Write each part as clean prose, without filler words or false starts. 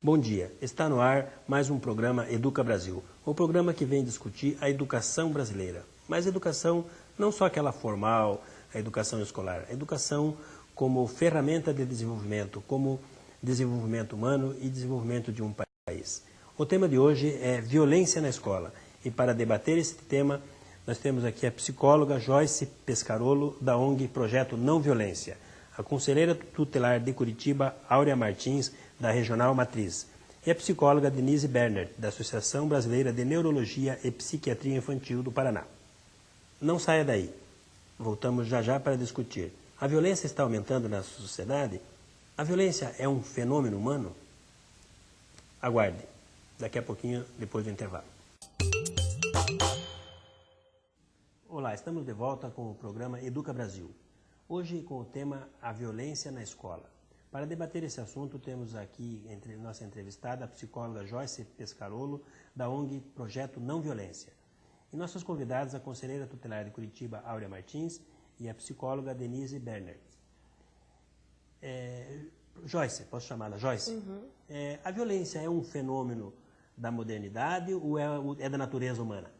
Bom dia, está no ar mais um programa Educa Brasil, o programa que vem discutir a educação brasileira. Mas educação não só aquela formal, a educação escolar, a educação como ferramenta de desenvolvimento, como desenvolvimento humano e desenvolvimento de um país. O tema de hoje é violência na escola e para debater esse tema nós temos aqui a psicóloga Joyce Pescarolo da ONG Projeto Não Violência, a conselheira tutelar de Curitiba, Áurea Martins, da Regional Matriz, e a psicóloga Denise Berner, da Associação Brasileira de Neurologia e Psiquiatria Infantil do Paraná. Não saia daí. Voltamos já para discutir. A violência está aumentando na sociedade? A violência é um fenômeno humano? Aguarde. Daqui a pouquinho, depois do intervalo. Olá, estamos de volta com o programa Educa Brasil. Hoje com o tema A Violência na Escola. Para debater esse assunto, temos aqui entre nossa entrevistada a psicóloga Joyce Pescarolo, da ONG Projeto Não Violência. E nossos convidados, a conselheira tutelar de Curitiba, Áurea Martins, e a psicóloga Denise Berner. Joyce, posso chamá-la Joyce? Uhum. A violência é um fenômeno da modernidade ou é da natureza humana?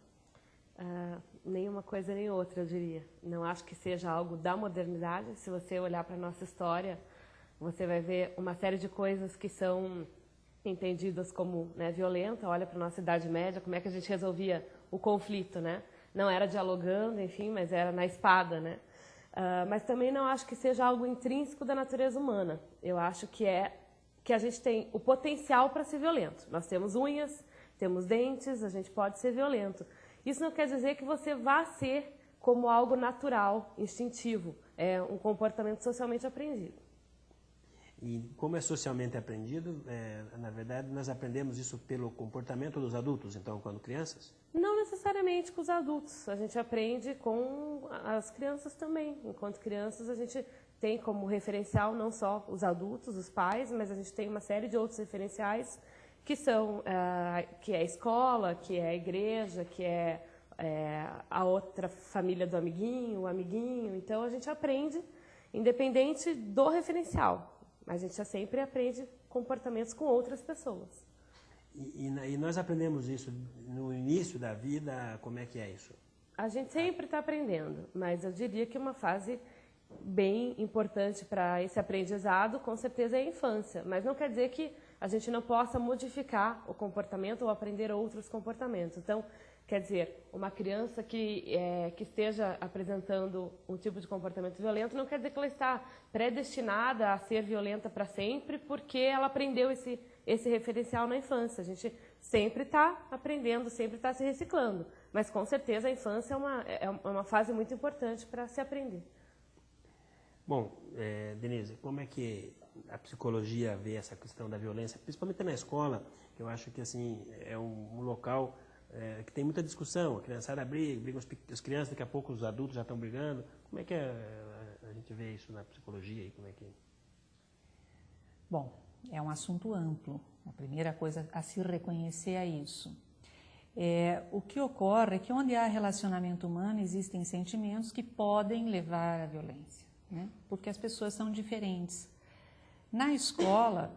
Nenhuma coisa nem outra, eu diria. Não acho que seja algo da modernidade. Se você olhar para a nossa história, você vai ver uma série de coisas que são entendidas como, né, violenta. Olha para a nossa Idade Média, como é que a gente resolvia o conflito, né? Não era dialogando, enfim, mas era na espada, né? Mas também não acho que seja algo intrínseco da natureza humana. Eu acho que a gente tem o potencial para ser violento. Nós temos unhas, temos dentes, a gente pode ser violento. Isso não quer dizer que você vá ser como algo natural, instintivo. É um comportamento socialmente aprendido. E como é socialmente aprendido, na verdade, nós aprendemos isso pelo comportamento dos adultos, então, quando crianças? Não necessariamente com os adultos. A gente aprende com as crianças também. Enquanto crianças, a gente tem como referencial não só os adultos, os pais, mas a gente tem uma série de outros referenciais que são que é a escola, que é a igreja, que é a outra família do amiguinho, o amiguinho. Então, a gente aprende independente do referencial. Mas a gente já sempre aprende comportamentos com outras pessoas. E nós aprendemos isso no início da vida, como é que é isso? A gente sempre está aprendendo, mas eu diria que uma fase bem importante para esse aprendizado, com certeza, é a infância. Mas não quer dizer que a gente não possa modificar o comportamento ou aprender outros comportamentos. Então, quer dizer, uma criança que esteja apresentando um tipo de comportamento violento não quer dizer que ela está predestinada a ser violenta para sempre, porque ela aprendeu esse referencial na infância. A gente sempre está aprendendo, sempre está se reciclando. Mas, com certeza, a infância é uma fase muito importante para se aprender. Bom, Denise, como é que a psicologia vê essa questão da violência, principalmente na escola, que eu acho que assim, é um local que tem muita discussão, a criançada brigam as crianças, daqui a pouco os adultos já estão brigando. Como é que a gente vê isso na psicologia? E como é que... Bom, é um assunto amplo. A primeira coisa a se reconhecer é isso. O que ocorre é que onde há relacionamento humano existem sentimentos que podem levar à violência, né? Porque as pessoas são diferentes. Na escola,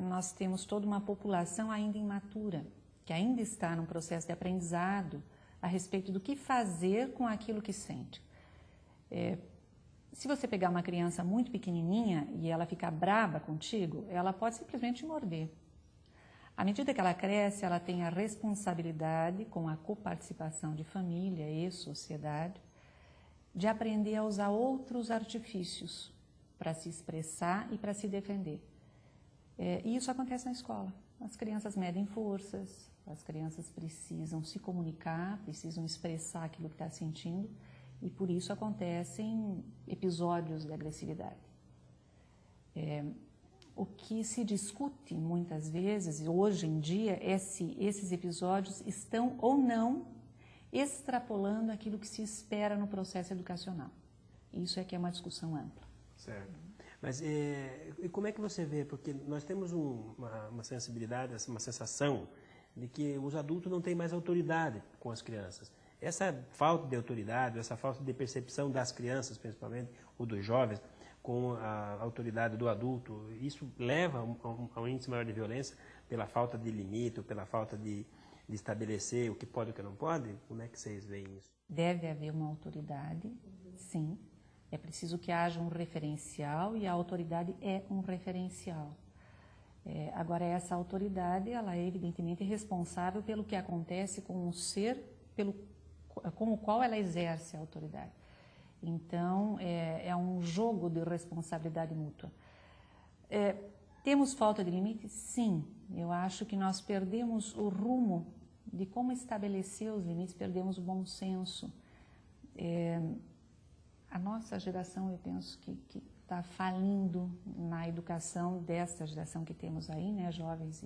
nós temos toda uma população ainda imatura, que ainda está num processo de aprendizado a respeito do que fazer com aquilo que sente. Se você pegar uma criança muito pequenininha e ela ficar brava contigo, ela pode simplesmente te morder. À medida que ela cresce, ela tem a responsabilidade, com a coparticipação de família e sociedade, de aprender a usar outros artifícios para se expressar e para se defender. E isso acontece na escola. As crianças medem forças, as crianças precisam se comunicar, precisam expressar aquilo que está sentindo, e por isso acontecem episódios de agressividade. O que se discute muitas vezes, hoje em dia, é se esses episódios estão ou não extrapolando aquilo que se espera no processo educacional. Isso é que é uma discussão ampla. Certo. Mas e como é que você vê? Porque nós temos uma sensibilidade, uma sensação de que os adultos não têm mais autoridade com as crianças. Essa falta de autoridade, essa falta de percepção das crianças, principalmente, ou dos jovens, com a autoridade do adulto, isso leva a um índice maior de violência pela falta de limite, ou pela falta de estabelecer o que pode e o que não pode? Como é que vocês veem isso? Deve haver uma autoridade, sim. É preciso que haja um referencial e a autoridade é um referencial. Agora, essa autoridade, ela é evidentemente responsável pelo que acontece com o ser com o qual ela exerce a autoridade. Então, é um jogo de responsabilidade mútua. Temos falta de limite? Sim. Eu acho que nós perdemos o rumo de como estabelecer os limites, perdemos o bom senso. A nossa geração, eu penso que está falindo na educação desta geração que temos aí, né, jovens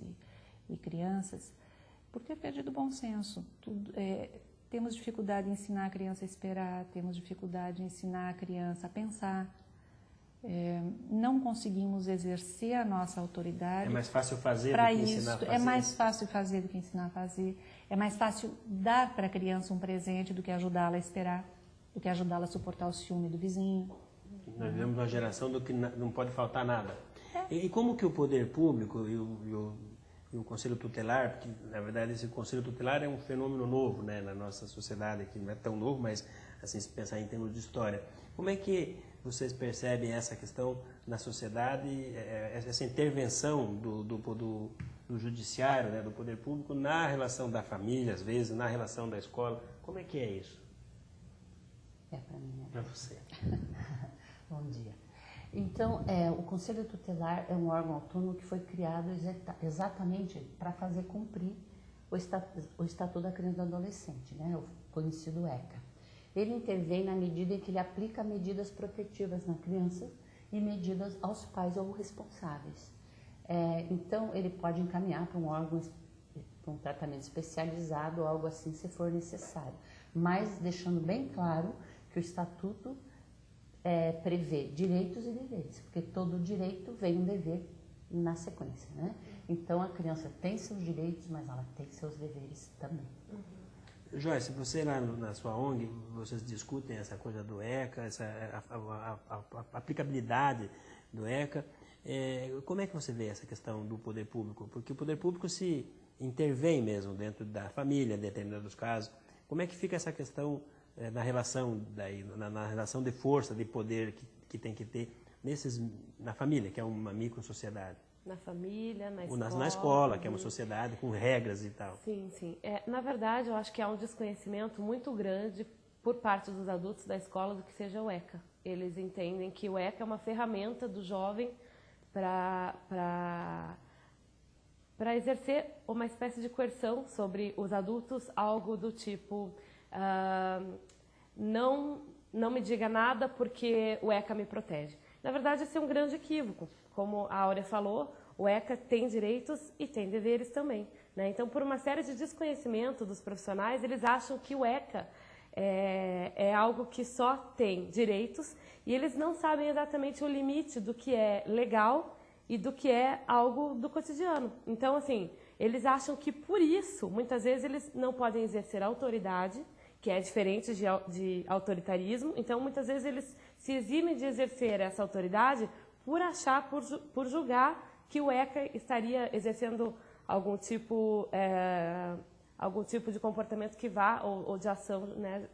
e crianças, por ter perdido o bom senso. Temos dificuldade em ensinar a criança a esperar, temos dificuldade em ensinar a criança a pensar. Não conseguimos exercer a nossa autoridade. É mais fácil fazer do que ensinar a fazer? É mais fácil fazer do que ensinar a fazer. É mais fácil dar para a criança um presente do que ajudá-la a esperar, do que ajudá-la a suportar o ciúme do vizinho. Nós vivemos uma geração do que não pode faltar nada. E como que o poder público e o Conselho Tutelar, porque na verdade esse Conselho Tutelar é um fenômeno novo, né, na nossa sociedade, que não é tão novo, mas assim, se pensar em termos de história, como é que vocês percebem essa questão na sociedade, essa intervenção do judiciário, né, do poder público na relação da família, às vezes, na relação da escola? Como é que é isso? É para mim, né? Para você. Bom dia. Então, o Conselho Tutelar é um órgão autônomo que foi criado exatamente para fazer cumprir o Estatuto da Criança e do Adolescente, né? O conhecido ECA. Ele intervém na medida em que ele aplica medidas protetivas na criança e medidas aos pais ou responsáveis. Então, ele pode encaminhar para um órgão, para um tratamento especializado ou algo assim, se for necessário. Mas deixando bem claro que o Estatuto prevê direitos e deveres, porque todo direito vem um dever na sequência, né? Então, a criança tem seus direitos, mas ela tem seus deveres também. Joyce, você lá na sua ONG, vocês discutem essa coisa do ECA, a aplicabilidade do ECA. Como é que você vê essa questão do poder público? Porque o poder público se intervém mesmo dentro da família, em determinados casos. Como é que fica essa questão na relação na relação de força, de poder que tem que ter na família, que é uma micro-sociedade? Na família, na escola. Na escola, que é uma sociedade com regras e tal. Sim, sim. Na verdade, eu acho que há um desconhecimento muito grande por parte dos adultos da escola do que seja o ECA. Eles entendem que o ECA é uma ferramenta do jovem para exercer uma espécie de coerção sobre os adultos, algo do tipo, não me diga nada porque o ECA me protege. Na verdade, esse é um grande equívoco. Como a Áurea falou, o ECA tem direitos e tem deveres também, né? Então, por uma série de desconhecimento dos profissionais, eles acham que o ECA é algo que só tem direitos e eles não sabem exatamente o limite do que é legal e do que é algo do cotidiano. Então, assim, eles acham que por isso, muitas vezes, eles não podem exercer autoridade, que é diferente de autoritarismo. Então, muitas vezes, eles se eximem de exercer essa autoridade por achar, por julgar que o ECA estaria exercendo algum tipo de comportamento que vá, ou de ação, né,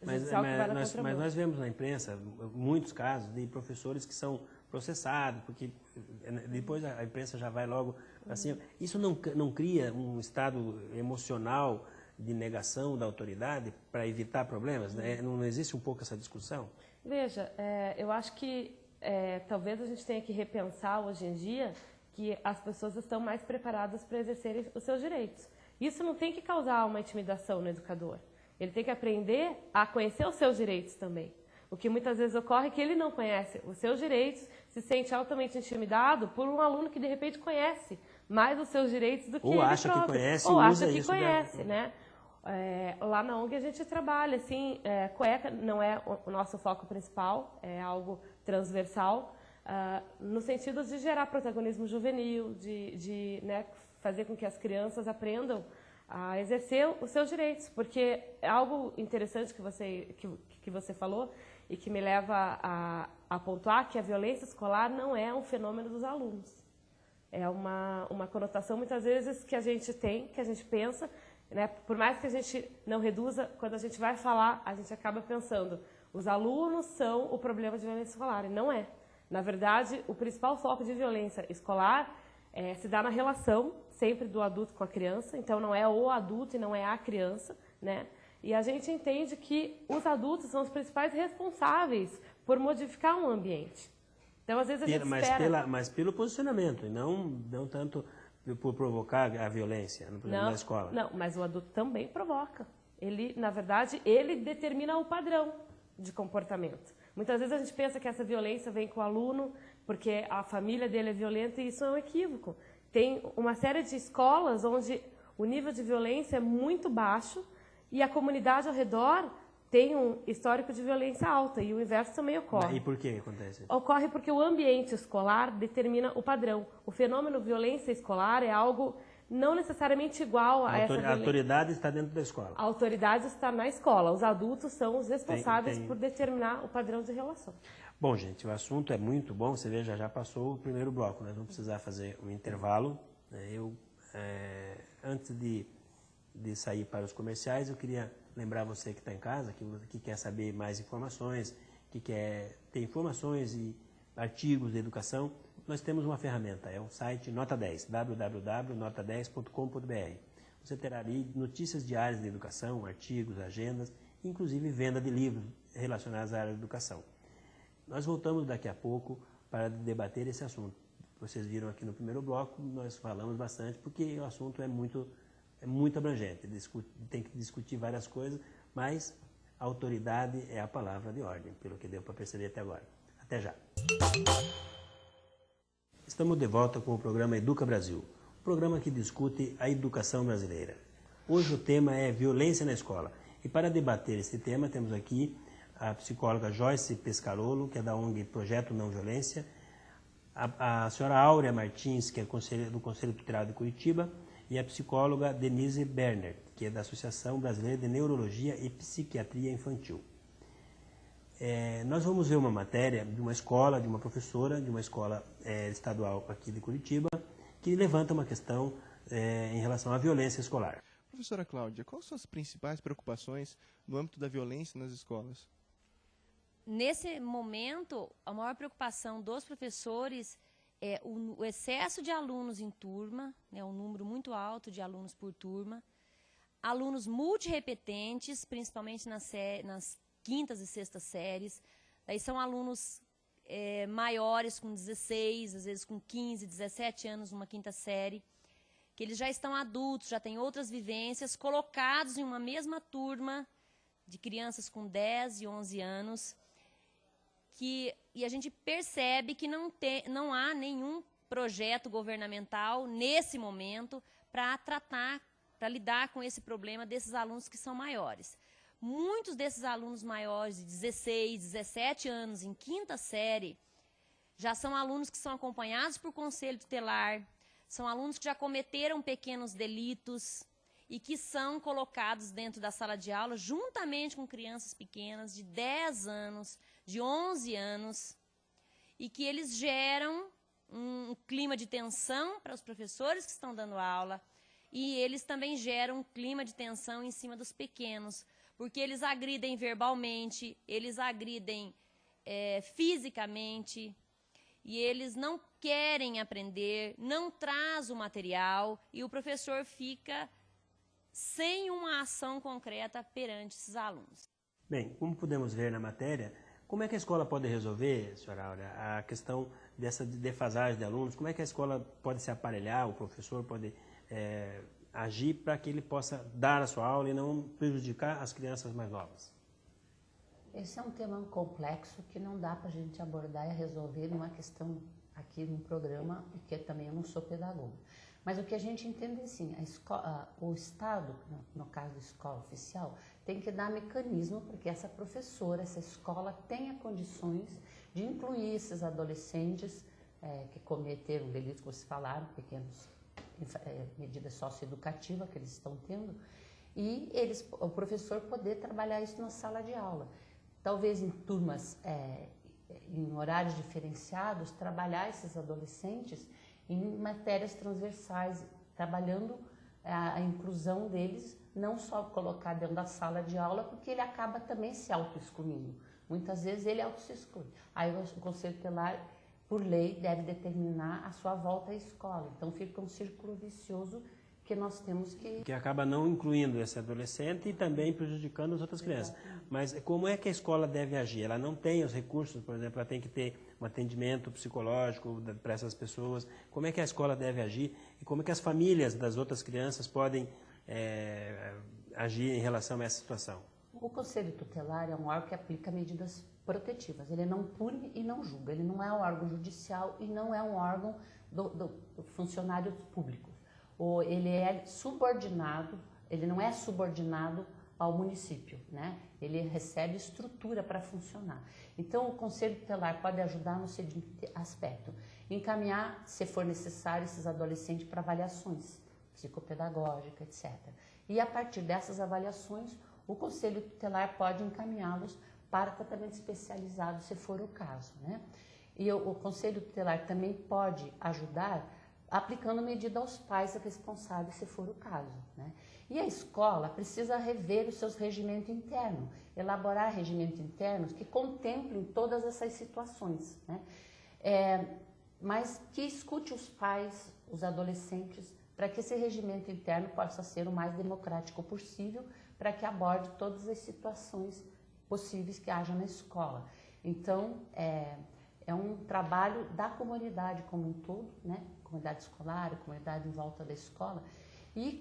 judicial que vá na contramão. Mas nós vemos na imprensa muitos casos de professores que são processados, porque depois a imprensa já vai logo assim. Isso não cria um estado emocional de negação da autoridade para evitar problemas? Né? Não existe um pouco essa discussão? Veja, eu acho que talvez a gente tenha que repensar hoje em dia que as pessoas estão mais preparadas para exercerem os seus direitos. Isso não tem que causar uma intimidação no educador. Ele tem que aprender a conhecer os seus direitos também. O que muitas vezes ocorre é que ele não conhece os seus direitos, se sente altamente intimidado por um aluno que de repente conhece mais os seus direitos do que ele próprio. Ou acha que conhece ou usa acha que isso conhece, né? Lá na ONG a gente trabalha, assim, cueca não é o nosso foco principal, é algo transversal, no sentido de gerar protagonismo juvenil, de né, fazer com que as crianças aprendam a exercer os seus direitos, porque é algo interessante que você falou, e que me leva a pontuar que a violência escolar não é um fenômeno dos alunos. É uma conotação, muitas vezes, que a gente tem, que a gente pensa, né? Por mais que a gente não reduza, quando a gente vai falar, a gente acaba pensando, os alunos são o problema de violência escolar, e não é. Na verdade, o principal foco de violência escolar se dá na relação, sempre do adulto com a criança, então não é o adulto e não é a criança, né? E a gente entende que os adultos são os principais responsáveis por modificar um ambiente. Então, às vezes, a gente espera... Mas pelo posicionamento, e não tanto por provocar a violência, por exemplo, na escola. Não, mas o adulto também provoca. Ele, na verdade, ele determina o padrão de comportamento. Muitas vezes a gente pensa que essa violência vem com o aluno porque a família dele é violenta, e isso é um equívoco. Tem uma série de escolas onde o nível de violência é muito baixo e a comunidade ao redor tem um histórico de violência alta, e o inverso também ocorre. E por que acontece? Ocorre porque o ambiente escolar determina o padrão. O fenômeno violência escolar é algo não necessariamente igual a essa violência. A autoridade está dentro da escola. A autoridade está na escola. Os adultos são os responsáveis por determinar o padrão de relação. Bom, gente, o assunto é muito bom. Você vê, já passou o primeiro bloco. Nós vamos precisar fazer um intervalo. Antes de sair para os comerciais, eu queria lembrar você que está em casa, que quer saber mais informações, que quer ter informações e artigos de educação, nós temos uma ferramenta, é o site Nota 10, www.nota10.com.br. Você terá ali notícias diárias de educação, artigos, agendas, inclusive venda de livros relacionados à área de educação. Nós voltamos daqui a pouco para debater esse assunto. Vocês viram aqui no primeiro bloco, nós falamos bastante, porque o assunto é muito abrangente, tem que discutir várias coisas, mas a autoridade é a palavra de ordem, pelo que deu para perceber até agora. Até já. Estamos de volta com o programa Educa Brasil, um programa que discute a educação brasileira. Hoje o tema é violência na escola. E para debater esse tema, temos aqui a psicóloga Joyce Pescarolo, que é da ONG Projeto Não Violência, a senhora Áurea Martins, que é do Conselho Tutelar de Curitiba, e a psicóloga Denise Berner, que é da Associação Brasileira de Neurologia e Psiquiatria Infantil. Nós vamos ver uma matéria de uma escola, de uma professora, de uma escola estadual aqui de Curitiba, que levanta uma questão em relação à violência escolar. Professora Cláudia, quais são as principais preocupações no âmbito da violência nas escolas? Nesse momento, a maior preocupação dos professores é o excesso de alunos em turma, né, um número muito alto de alunos por turma, alunos multirepetentes, principalmente nas quintas e sextas séries, daí são alunos maiores, com 16, às vezes com 15, 17 anos numa quinta série, que eles já estão adultos, já têm outras vivências, colocados em uma mesma turma de crianças com 10 e 11 anos, e a gente percebe que não há nenhum projeto governamental nesse momento para lidar com esse problema desses alunos que são maiores. Muitos desses alunos maiores de 16, 17 anos em quinta série já são alunos que são acompanhados por conselho tutelar, são alunos que já cometeram pequenos delitos e que são colocados dentro da sala de aula juntamente com crianças pequenas de 10 anos, de 11 anos, e que eles geram um clima de tensão para os professores que estão dando aula, e eles também geram um clima de tensão em cima dos pequenos, porque eles agridem verbalmente, eles agridem fisicamente, e eles não querem aprender, não traz o material, e o professor fica sem uma ação concreta perante esses alunos. Bem, como podemos ver na matéria, como é que a escola pode resolver, senhora Áurea, a questão dessa defasagem de alunos? Como é que a escola pode se aparelhar, o professor pode agir para que ele possa dar a sua aula e não prejudicar as crianças mais novas? Esse é um tema complexo que não dá para a gente abordar e resolver numa questão aqui no programa, porque também eu não sou pedagoga. Mas o que a gente entende é assim, o Estado, no caso da escola oficial, tem que dar mecanismo para que essa professora, essa escola tenha condições de incluir esses adolescentes que cometeram delitos, como vocês falaram, pequenas medidas socioeducativas que eles estão tendo, e o professor poder trabalhar isso na sala de aula. talvez em turmas, em horários diferenciados, trabalhar esses adolescentes em matérias transversais, trabalhando a inclusão deles, não só colocar dentro da sala de aula, porque ele acaba também se auto-excluindo. Muitas vezes ele auto-se-exclui. Aí o Conselho Tutelar, por lei, deve determinar a sua volta à escola. Então fica um círculo vicioso que nós temos que... Que acaba não incluindo esse adolescente e também prejudicando as outras crianças. Mas como é que a escola deve agir? Ela não tem os recursos, por exemplo, ela tem que ter um atendimento psicológico para essas pessoas. Como é que a escola deve agir? E como é que as famílias das outras crianças podem agir em relação a essa situação? O Conselho Tutelar é um órgão que aplica medidas protetivas. Ele não pune e não julga. Ele não é um órgão judicial e não é um órgão do funcionário público. Ele é subordinado, ele não é subordinado ao município, né? Ele recebe estrutura para funcionar. Então, o Conselho Tutelar pode ajudar no seguinte aspecto: encaminhar, se for necessário, esses adolescentes para avaliações psicopedagógicas, etc. E, a partir dessas avaliações, o Conselho Tutelar pode encaminhá-los para tratamento especializado, se for o caso, né? E o Conselho Tutelar também pode ajudar aplicando medida aos pais responsáveis, se for o caso, né? E a escola precisa rever os seus regimentos internos, elaborar regimentos internos que contemplem todas essas situações, né? Mas que escute os pais, os adolescentes, para que esse regimento interno possa ser o mais democrático possível, para que aborde todas as situações possíveis que haja na escola. Então, é um trabalho da comunidade como um todo, né? Comunidade escolar, comunidade em volta da escola, e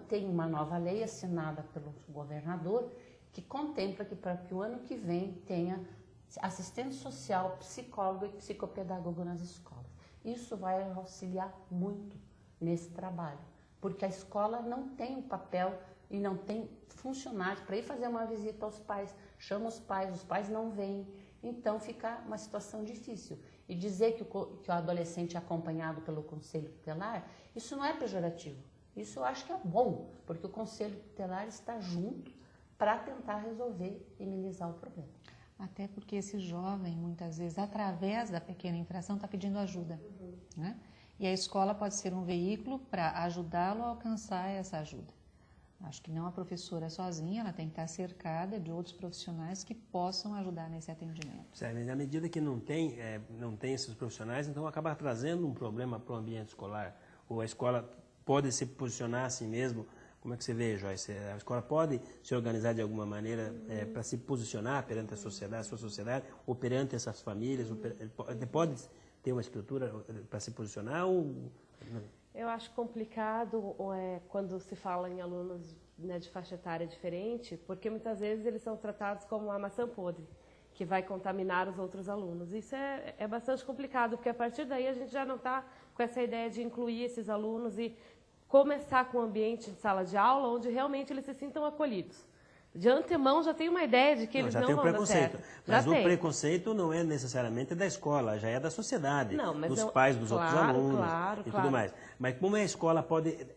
tem uma nova lei assinada pelo governador que contempla que para que o ano que vem tenha assistente social, psicólogo e psicopedagogo nas escolas. Isso vai auxiliar muito nesse trabalho, porque a escola não tem um papel e não tem funcionários para ir fazer uma visita aos pais, chama os pais não vêm, então fica uma situação difícil. E dizer que o adolescente é acompanhado pelo Conselho Tutelar, isso não é pejorativo. Isso eu acho que é bom, porque o Conselho Tutelar está junto para tentar resolver e minimizar o problema. Até porque esse jovem, muitas vezes, através da pequena infração, está pedindo ajuda, né? E a escola pode ser um veículo para ajudá-lo a alcançar essa ajuda. Acho que não a professora sozinha, ela tem que estar cercada de outros profissionais que possam ajudar nesse atendimento. Certo, na medida que não tem esses profissionais, então acaba trazendo um problema para o ambiente escolar. Ou a escola pode se posicionar assim mesmo. Como é que você vê, Joyce? A escola pode se organizar de alguma maneira para se posicionar perante a sua sociedade, ou perante essas famílias? Pode ter uma estrutura para se posicionar? Eu acho complicado quando se fala em alunos, né, de faixa etária diferente, porque muitas vezes eles são tratados como uma maçã podre, que vai contaminar os outros alunos. Isso é bastante complicado, porque a partir daí a gente já não está com essa ideia de incluir esses alunos e começar com um ambiente de sala de aula onde realmente eles se sintam acolhidos. De antemão já tem uma ideia de que eles não vão dar certo. Mas o preconceito não é necessariamente da escola, já é da sociedade, dos pais dos outros alunos e tudo mais. Mas como a escola pode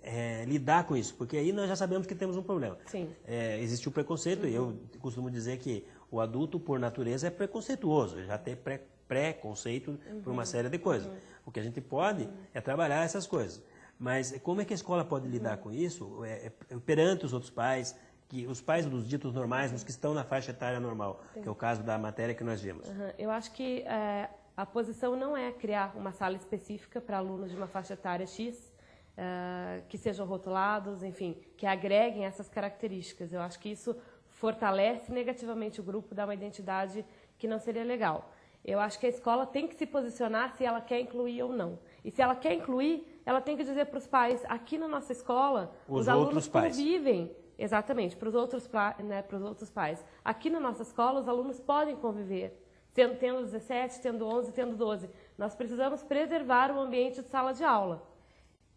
lidar com isso? Porque aí nós já sabemos que temos um problema. Sim. Existe o preconceito, e eu costumo dizer que o adulto, por natureza, é preconceituoso, já tem preconceito por uma série de coisas. O que a gente pode é trabalhar essas coisas. Mas como é que a escola pode lidar com isso perante os outros pais, que os pais dos ditos normais, os que estão na faixa etária normal, que é o caso da matéria que nós vimos? Eu acho que a posição não é criar uma sala específica para alunos de uma faixa etária X, que sejam rotulados, enfim, que agreguem essas características. Eu acho que isso fortalece negativamente o grupo, dá uma identidade que não seria legal. Eu acho que a escola tem que se posicionar se ela quer incluir ou não. E se ela quer incluir, ela tem que dizer para os pais, aqui na nossa escola, os alunos convivem. Exatamente, para os outros pais. Aqui na nossa escola, os alunos podem conviver, tendo 17, tendo 11, tendo 12. Nós precisamos preservar o ambiente de sala de aula.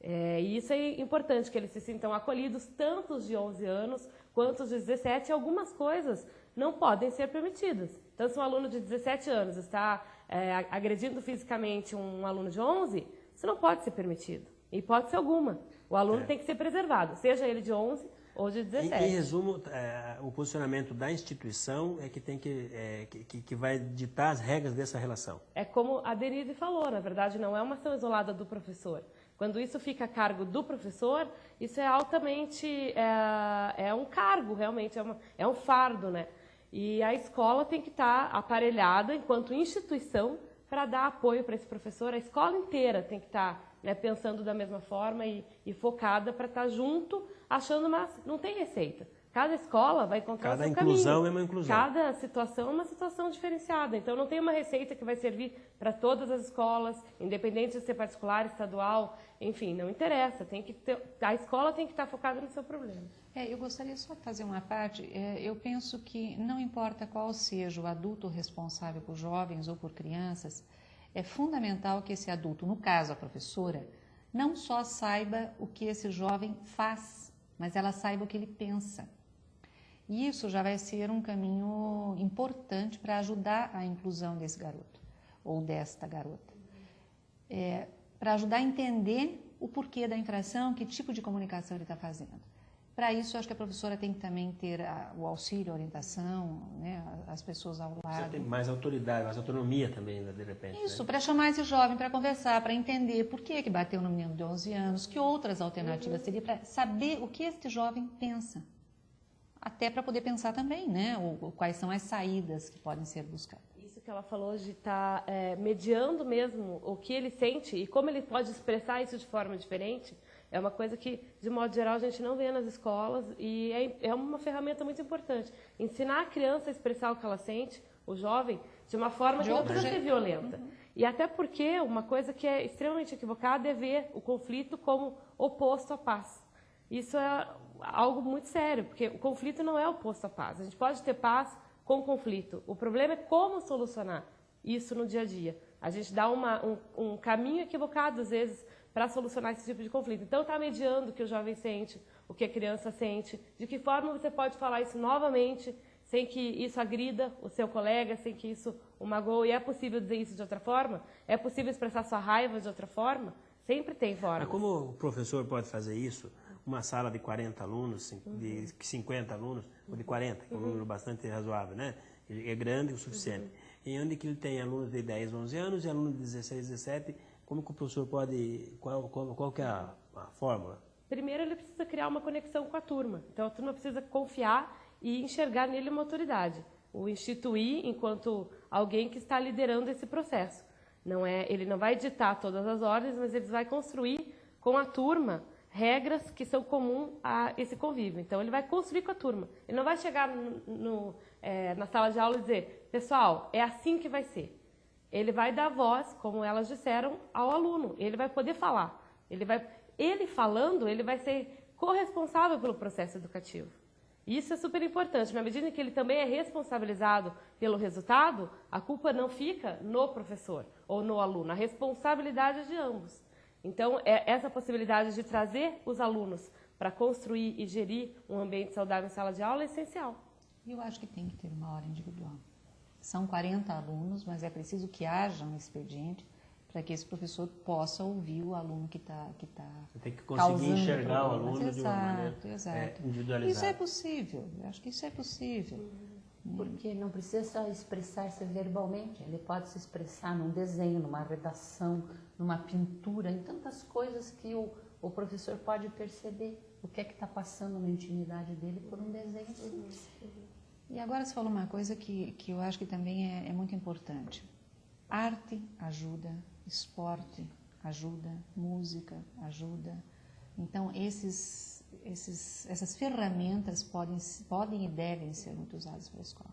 E isso é importante, que eles se sintam acolhidos, tanto os de 11 anos quanto os de 17, e algumas coisas não podem ser permitidas. Então, se um aluno de 17 anos está agredindo fisicamente um aluno de 11, isso não pode ser permitido, em hipótese alguma. O aluno tem que ser preservado, seja ele de 11 ou de Em 17. resumo, o posicionamento da instituição é que tem que vai ditar as regras dessa relação. É como a Denise falou, na verdade, não é uma ação isolada do professor. Quando isso fica a cargo do professor, isso é altamente, é um cargo, realmente, é um fardo, né? E a escola tem que estar aparelhada, enquanto instituição, para dar apoio para esse professor. A escola inteira tem que estar, né, pensando da mesma forma e focada para estar junto, achando, mas não tem receita. Cada escola vai encontrar o seu caminho. Cada inclusão é uma inclusão. Cada situação é uma situação diferenciada. Então, não tem uma receita que vai servir para todas as escolas, independente de ser particular, estadual, enfim, não interessa. A escola tem que estar focada no seu problema. Eu gostaria só de fazer uma parte. Eu penso que não importa qual seja o adulto responsável por jovens ou por crianças, é fundamental que esse adulto, no caso a professora, não só saiba o que esse jovem faz, mas ela saiba o que ele pensa. E isso já vai ser um caminho importante para ajudar a inclusão desse garoto ou desta garota. Para ajudar a entender o porquê da infração, que tipo de comunicação ele está fazendo. Para isso, acho que a professora tem que também ter o auxílio, a orientação, né, as pessoas ao lado. Você tem mais autoridade, mais autonomia também, de repente. Isso, né? para chamar esse jovem para conversar, para entender por que bateu no menino de 11 anos, que outras alternativas seria para saber o que este jovem pensa. Até para poder pensar também, né, quais são as saídas que podem ser buscadas. Isso que ela falou de estar mediando mesmo o que ele sente e como ele pode expressar isso de forma diferente, é uma coisa que, de modo geral, a gente não vê nas escolas e é uma ferramenta muito importante. Ensinar a criança a expressar o que ela sente, o jovem, de uma forma que não precisa ser violenta. E até porque uma coisa que é extremamente equivocada é ver o conflito como oposto à paz. Isso é algo muito sério, porque o conflito não é oposto à paz. A gente pode ter paz com conflito. O problema é como solucionar isso no dia a dia. A gente dá um caminho equivocado, às vezes, para solucionar esse tipo de conflito. Então, está mediando o que o jovem sente, o que a criança sente, de que forma você pode falar isso novamente, sem que isso agrida o seu colega, sem que isso o magoe. É possível dizer isso de outra forma? É possível expressar sua raiva de outra forma? Sempre tem forma. Mas como o professor pode fazer isso? Uma sala de 40 alunos, de 50 alunos, ou de 40, que é um número bastante razoável, né? É grande o suficiente. E onde que ele tem alunos de 10, 11 anos e alunos de 16, 17, como que o professor pode, qual que é a fórmula? Primeiro, ele precisa criar uma conexão com a turma. Então, a turma precisa confiar e enxergar nele uma autoridade. O instituir enquanto alguém que está liderando esse processo. Ele não vai ditar todas as ordens, mas ele vai construir com a turma regras que são comuns a esse convívio. Então, ele vai construir com a turma. Ele não vai chegar na sala de aula e dizer, pessoal, é assim que vai ser. Ele vai dar voz, como elas disseram, ao aluno. Ele vai poder falar. Ele falando, ele vai ser corresponsável pelo processo educativo. Isso é super importante. Na medida em que ele também é responsabilizado pelo resultado, a culpa não fica no professor ou no aluno. A responsabilidade é de ambos. Então, essa possibilidade de trazer os alunos para construir e gerir um ambiente saudável em sala de aula é essencial. Eu acho que tem que ter uma hora individual. São 40 alunos, mas é preciso que haja um expediente para que esse professor possa ouvir o aluno que está Você tem que conseguir enxergar o aluno de uma maneira individualizada. Isso é possível, eu acho que isso é possível. Porque não precisa só expressar-se verbalmente, ele pode se expressar num desenho, numa redação, numa pintura, em tantas coisas que o professor pode perceber o que é que está passando na intimidade dele por um desenho simples. E agora você falou uma coisa que eu acho que também é muito importante. Arte ajuda, esporte ajuda, música ajuda. Então, essas ferramentas podem e devem ser muito usadas pela escola.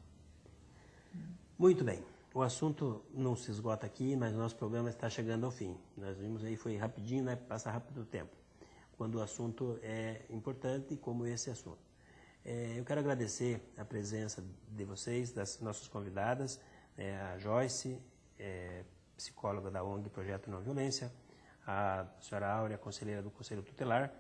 Muito bem. O assunto não se esgota aqui, mas o nosso programa está chegando ao fim. Nós vimos aí, foi rapidinho, né? Passa rápido o tempo. Quando o assunto é importante, como esse assunto. Eu quero agradecer a presença de vocês, das nossas convidadas, a Joyce, psicóloga da ONG Projeto Não Violência, a senhora Áurea, conselheira do Conselho Tutelar,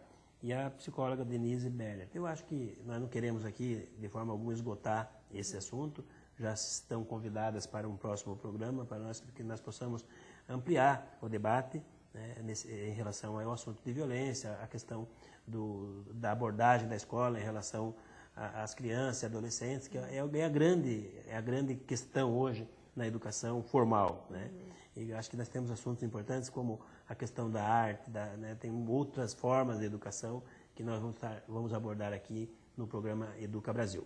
e a psicóloga Denise Berler. Eu acho que nós não queremos aqui, de forma alguma, esgotar esse assunto. Já estão convidadas para um próximo programa, para que nós possamos ampliar o debate né, em relação ao assunto de violência, a questão da abordagem da escola em relação às crianças e adolescentes, que é a grande questão hoje na educação formal, né? E acho que nós temos assuntos importantes como a questão da arte, né? Tem outras formas de educação que nós vamos abordar aqui no programa Educa Brasil.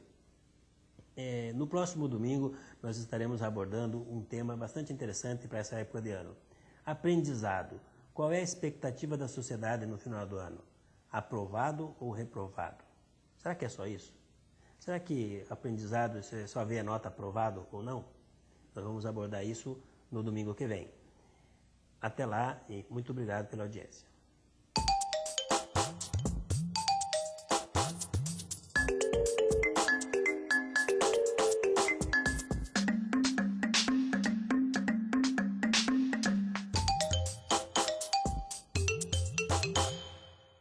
No próximo domingo, nós estaremos abordando um tema bastante interessante para essa época de ano. Aprendizado. Qual é a expectativa da sociedade no final do ano? Aprovado ou reprovado? Será que é só isso? Será que aprendizado, você só vê a nota aprovado ou não? Nós vamos abordar isso no domingo que vem. Até lá e muito obrigado pela audiência.